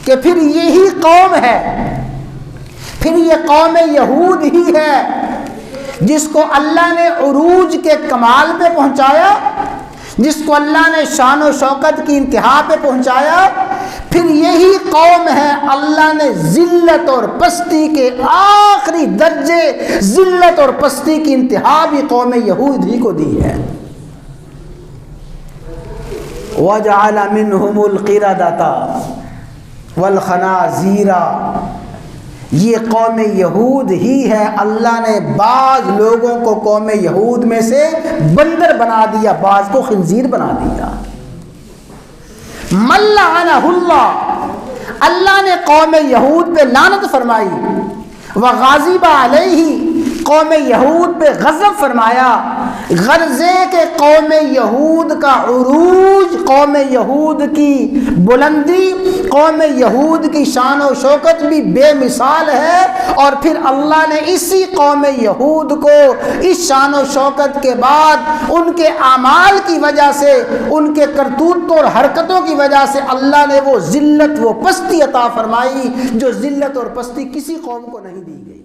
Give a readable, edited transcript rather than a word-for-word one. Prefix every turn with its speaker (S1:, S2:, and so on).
S1: کہ پھر یہی قوم ہے، پھر یہ قوم یہود ہی ہے جس کو اللہ نے عروج کے کمال پہ پہنچایا، جس کو اللہ نے شان و شوکت کی انتہا پہ پہنچایا، پھر یہی قوم ہے اللہ نے ذلت اور پستی کے آخری درجے، ذلت اور پستی کی انتہا بھی قوم یہود ہی کو دی ہے۔ وَجَعَلَ مِنْهُمُ الْقِرَدَةَ وَالْخَنَازِيرَ، یہ قوم یہود ہی ہے، اللہ نے بعض لوگوں کو قوم یہود میں سے بندر بنا دیا، بعض کو خنزیر بنا دیا۔ مَن لَعَنَهُ اللَّهُ، اللہ نے قوم یہود پہ لعنت فرمائی، وَغَضِبَ عَلَيْهِ، قوم یہود پہ غضب فرمایا۔ غرضے کہ قوم یہود کا عروج، قوم یہود کی بلندی، قوم یہود کی شان و شوکت بھی بے مثال ہے، اور پھر اللہ نے اسی قوم یہود کو اس شان و شوکت کے بعد ان کے اعمال کی وجہ سے، ان کے کرتوتوں اور حرکتوں کی وجہ سے اللہ نے وہ ذلت، وہ پستی عطا فرمائی جو ذلت اور پستی کسی قوم کو نہیں دی گئی۔